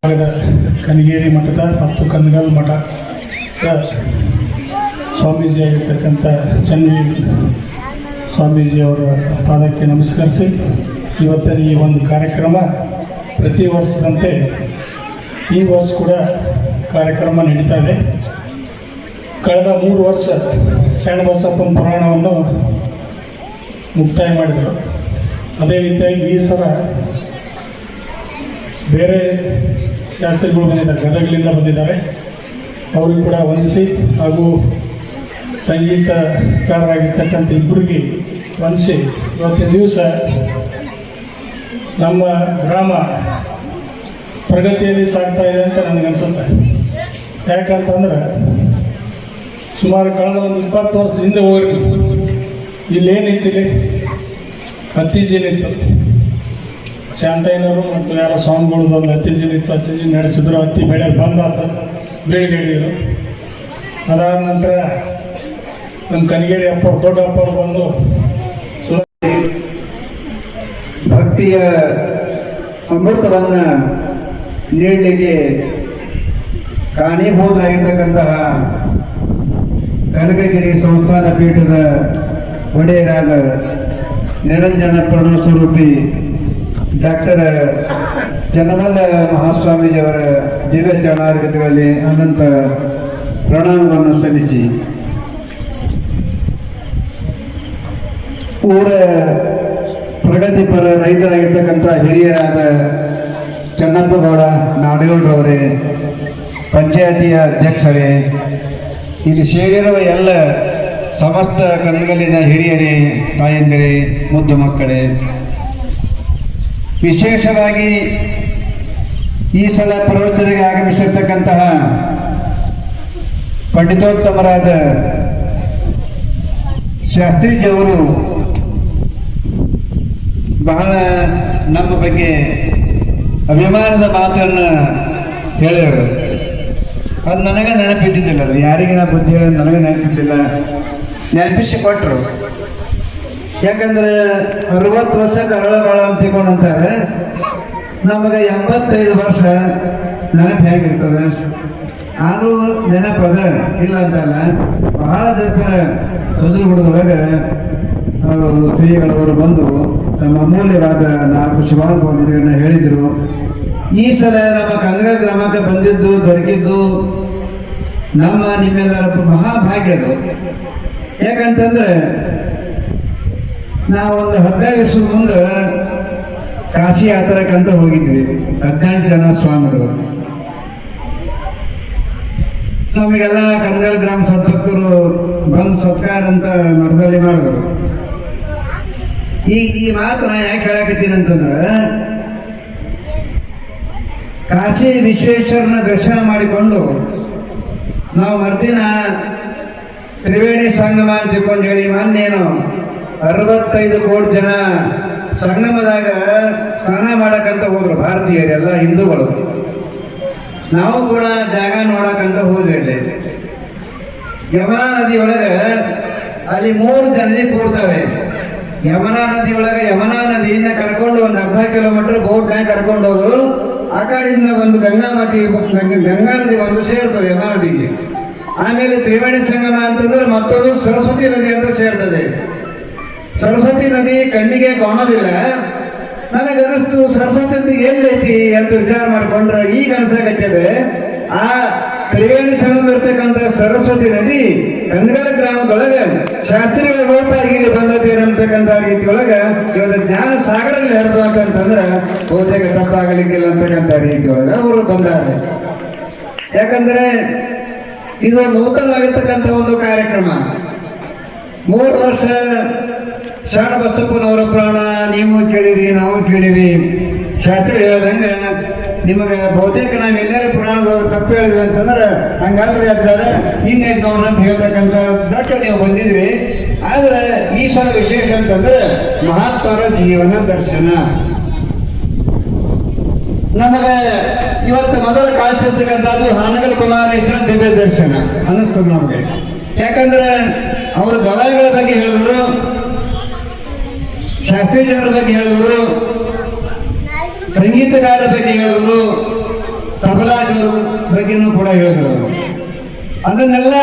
ಕನಗೇರಿ ಮಠದ ಮತ್ತು ಕನಗಲ್ ಮಠ ಸ್ವಾಮೀಜಿ ಆಗಿರ್ತಕ್ಕಂಥ ಚನ್ನವೀರ್ ಸ್ವಾಮೀಜಿಯವರ ಪಾದಕ್ಕೆ ನಮಸ್ಕರಿಸಿ ಇವತ್ತಿನ ಈ ಒಂದು ಕಾರ್ಯಕ್ರಮ ಪ್ರತಿ ವರ್ಷದಂತೆ ಈ ವರ್ಷ ಕೂಡ ಕಾರ್ಯಕ್ರಮ ನಡೀತಾ ಇದೆ. ಕಳೆದ 3 ವರ್ಷ ಶರಣಬಸಪ್ಪನ ಪುರಾಣವನ್ನು ಮುಕ್ತಾಯ ಮಾಡಿದರು. ಅದೇ ರೀತಿಯಾಗಿ ಈ ಸಲ ಬೇರೆ ಶಾಸ್ತ್ರಿಗಳು ಬಂದಿದ್ದಾರೆ, ಗದಗಲಿಂದ ಬಂದಿದ್ದಾರೆ. ಅವರಿಗೂ ಕೂಡ ವಂದಿಸಿ ಹಾಗೂ ಸಂಗೀತಕಾರರಾಗಿರ್ತಕ್ಕಂಥ ಇಬ್ಬರಿಗೆ ವಂದಿಸಿ ಇವತ್ತಿನ ದಿವಸ ನಮ್ಮ ಗ್ರಾಮ ಪ್ರಗತಿಯಲ್ಲಿ ಸಾಗ್ತಾ ಇದೆ ಅಂತ ನನಗನ್ಸುತ್ತೆ. ಯಾಕಂತಂದ್ರೆ ಸುಮಾರು ಕಳೆದ ಒಂದು 20 ವರ್ಷದಿಂದ ಹೋಗಿ ಇಲ್ಲೇನಿತ್ತಿಲ್ಲಿ ಹತ್ತೀಜಿನಿತ್ತು. ಶಾಂತಯ್ಯನವರು ಮತ್ತು ಯಾರೋ ಸ್ವಾಮಿಗಳು ಬಂದು ಹತ್ತೀಜಿನಿತ್ತು, ಹತ್ತೀಜಿ ನಡೆಸಿದ್ರು. ಹತ್ತಿ ಬೆಳೆ ಬಂದಾತ ಬೀಳ್ಗಡಿದ್ರು. ಅದಾದ ನಂತರ ನಮ್ಮ ಕನಗೇರಿ ಅಪ್ಪ ದೊಡ್ಡ ಅಪ್ಪರು ಬಂದು ಭಕ್ತಿಯ ಅಮೃತವನ್ನು ನೀಡಲಿಕ್ಕೆ ಕಾರಣೀಭೂತರಾಗಿರ್ತಕ್ಕಂತಹ ಕನಕಗಿರಿ ಸಂಸ್ಥಾನ ಪೀಠದ ಒಡೆಯರಾದ ನಿರಂಜನ ಪ್ರಣವಸ್ವರೂಪಿ ಡಾಕ್ಟರ್ ಚನ್ನಮಲ್ಲ ಮಹಾಸ್ವಾಮೀಜಿಯವರ ದಿವ್ಯ ಚರಣಾರವಿಂದಗಳಲ್ಲಿ ಅನಂತ ಪ್ರಣಾಮವನ್ನು ಸಲ್ಲಿಸಿ ಊರ ಪ್ರಗತಿಪರ ರೈತರಾಗಿರ್ತಕ್ಕಂಥ ಹಿರಿಯರಾದ ಚನ್ನಪ್ಪಗೌಡ ನಾಡಗೌಡರವರೇ, ಪಂಚಾಯತಿಯ ಅಧ್ಯಕ್ಷರೇ, ಇಲ್ಲಿ ಸೇರಿರುವ ಎಲ್ಲ ಸಮಸ್ತ ಕನಗಲಿನ ಹಿರಿಯರೇ, ತಾಯಂದಿರೇ, ಮುದ್ದು ಮಕ್ಕಳೇ, ವಿಶೇಷವಾಗಿ ಈ ಸಲ ಪ್ರವಚನೆಗೆ ಆಗಮಿಸಿರ್ತಕ್ಕಂತಹ ಪಂಡಿತೋತ್ತಮರಾದ ಶಾಸ್ತ್ರೀಜಿಯವರು ಬಹಳ ನಮ್ಮ ಬಗ್ಗೆ ಅಭಿಮಾನದ ಮಾತನ್ನು ಹೇಳಿದರು. ಅದು ನನಗೆ ನೆನಪಿದ್ದಿದ್ದಿಲ್ಲ. ಅದು ಯಾರಿಗೆ ನಾ ಬುದ್ಧಿ ಹೇಳಿ ನನಗೆ ನೆನಪಿದ್ದಿಲ್ಲ, ನೆನಪಿಸಿ ಕೊಟ್ಟರು. ಯಾಕಂದ್ರೆ 60 ವರ್ಷಕ್ಕೆ ಅರಳಗಾಳ ಅಂತ ತಿಳ್ಕೊಂಡಂತಾರೆ. ನಮಗೆ 85 ವರ್ಷ ನೆನಪು ಹೇಗಿರ್ತದೆ. ಆದರೂ ನೆನಪದ ಇಲ್ಲ ಅಂತಲ್ಲ. ಬಹಳ ದಿವಸ ಚಂದ್ರಗುಡದೊಳಗೆ ಶ್ರೀಗಳವರು ಬಂದು ತಮ್ಮ ಅಮೂಲ್ಯವಾದ 4 ಶಿವಾನುಭವಗಳನ್ನು ಹೇಳಿದರು. ಈ ಸಲ ನಮ್ಮ ಕನಗಲ್ ಗ್ರಾಮಕ್ಕೆ ಬಂದಿದ್ದು ದೊರಕಿದ್ದು ನಮ್ಮ ನಿಮ್ಮೆಲ್ಲರ ಮಹಾಭಾಗ್ಯದು. ಯಾಕಂತಂದ್ರೆ ನಾವು ಒಂದು 15 ವರ್ಷದ ಮುಂದೆ ಕಾಶಿ ಯಾತ್ರಕ್ಕಂತ ಹೋಗಿದ್ವಿ. 18 ಜನ ಸ್ವಾಮಿಗಳು. ನಮಗೆಲ್ಲ ಕನಗಲ್ ಗ್ರಾಮ ಸದ್ಭಕ್ತರು ಬಂದು ಸತ್ಕಾರ ಅಂತ ಮಠದಲ್ಲಿ ಮಾಡಿದ್ರು. ಈ ಮಾತು ನಾ ಯಾಕೆ ಹೇಳಕತ್ತೀನಿ ಅಂತಂದ್ರೆ, ಕಾಶಿ ವಿಶ್ವೇಶ್ವರನ ದರ್ಶನ ಮಾಡಿಕೊಂಡು ನಾವು ಮರ್ದಿನ ತ್ರಿವೇಣಿ ಸಂಗಮ ಅಂತ ತಿಳ್ಕೊಂಡು ಹೇಳಿ ಮೊನ್ನೇನು 65 ಕೋಟಿ ಜನ ಸಂಗಮದಾಗ ಸ್ನಾನ ಮಾಡಕ್ಕಂತ ಹೋದ್ರು ಭಾರತೀಯರೆಲ್ಲ ಹಿಂದೂಗಳು. ನಾವು ಕೂಡ ಜಾಗ ನೋಡಕ್ಕಂತ ಹೋದ್ರಿ. ಅಲ್ಲಿ ಯಮುನಾ ನದಿ ಒಳಗೆ ಅಲ್ಲಿ 3 ಜನರಿಗೆ ಕೂಡ್ತಾರೆ. ಯಮುನಾ ನದಿ ಒಳಗೆ ಯಮುನಾ ನದಿಯಿಂದ ಕರ್ಕೊಂಡು ಒಂದು 10 ಕಿಲೋಮೀಟರ್ ಬೋಟ್ನಾಗ ಕರ್ಕೊಂಡು ಹೋದ್ರು. ಆ ಕಡೆಯಿಂದ ಒಂದು ಗಂಗಾ ನದಿ ಒಂದು ಸೇರ್ತದೆ ಯಮುನಾ ನದಿಗೆ. ಆಮೇಲೆ ತ್ರಿವೇಣಿ ಸಂಗಮ ಅಂತಂದ್ರೆ ಮತ್ತೊಂದು ಸರಸ್ವತಿ ನದಿ ಅಂತ ಸೇರ್ತದೆ. ಸರಸ್ವತಿ ನದಿ ಕಣ್ಣಿಗೆ ಕಾಣೋದಿಲ್ಲ. ನನಗನಿಸ್ತು ಸರಸ್ವತಿ ನದಿ ಎಲ್ಲೈತಿ ಅಂತ ವಿಚಾರ ಮಾಡಿಕೊಂಡ್ರೆ ಈಗ ಅನ್ಸಕತ್ತದೆ ಆ ತ್ರಿವೇಣಿ ಸಂಗಮ ಇರ್ತಕ್ಕಂಥ ಸರಸ್ವತಿ ನದಿ ಕನಗಲ್ ಗ್ರಾಮದೊಳಗೆ ಶಾಸ್ತ್ರಿಗಳ ಗೋಪಾಗಿರಿ ಬಂದತಿ ಅಂತಕ್ಕಂಥ ರೀತಿಯೊಳಗೆ ಇವತ್ತು ಜ್ಞಾನ ಸಾಗರಲ್ಲಿ ಹರಿದಂತಂದ್ರೆ ಬಹುತೇಕ ತಪ್ಪಾಗಲಿಕ್ಕಿಲ್ಲ ಅಂತಕ್ಕಂಥ ರೀತಿಯೊಳಗೆ ಅವರು ಬಂದಾರೆ. ಯಾಕಂದ್ರೆ ಇದು ನೂತನವಾಗಿರ್ತಕ್ಕಂಥ ಒಂದು ಕಾರ್ಯಕ್ರಮ. 3 ವರ್ಷ ಶರಣಬಸಪ್ಪನವರ ಪ್ರಾಣ ನೀವು ಕೇಳಿರಿ, ನಾವು ಕೇಳಿರಿ. ಶಾಸ್ತ್ರಿ ಹೇಳದಂಗೆ ನಿಮಗೆ ಬಹುತೇಕ ನಾವೆಲ್ಲರೂ ಪುರಾಣದೊಳಗೆ ತಪ್ಪು ಹೇಳಿದ್ವಿ ಅಂತಂದ್ರೆ ಹಂಗಾದ್ರೆ ಹೇಳ್ತಾರೆ ಇನ್ನೇನು ಅಂತ ಹೇಳ್ತಕ್ಕಂಥ ದಟ್ಟ ನೀವು ಬಂದಿದ್ರಿ. ಆದ್ರೆ ಈ ಸಲ ವಿಶೇಷ ಅಂತಂದ್ರೆ ಮಹಾತ್ಮರ ಜೀವನ ದರ್ಶನ. ನಮಗೆ ಇವತ್ತು ಮೊದಲು ಕಾಣಿಸಿರ್ತಕ್ಕಂಥದ್ದು ಹಾನಗಲ್ ಕುಮಾರೇಶ್ವರ ದಿವ್ಯ ದರ್ಶನ ಅನ್ನಿಸ್ತದೆ ನಮಗೆ. ಯಾಕಂದ್ರೆ ಅವರು ಗವಾಯಿಗಳ ಬಗ್ಗೆ ಹೇಳಿದ್ರು, ಶಾಸ್ತ್ರೀಜರ ಬಗ್ಗೆ ಹೇಳಿದ್ರು, ಸಂಗೀತಗಾರರ ಬಗ್ಗೆ ಹೇಳಿದ್ರು, ಬಗ್ಗೆನೂ ಕೂಡ ಹೇಳಿದ್ರು. ಅದನ್ನೆಲ್ಲ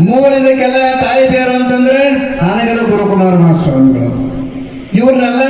ಮೂವರಿದಕ್ಕೆಲ್ಲ ತಾಯಿ ಬೇರು ಅಂತಂದ್ರೆ ಆನೆಗಲ ಗುರುಕುಮಾರ ಮಹಾಸ್ವಾಮಿಗಳು. ಇವ್ರನ್ನೆಲ್ಲ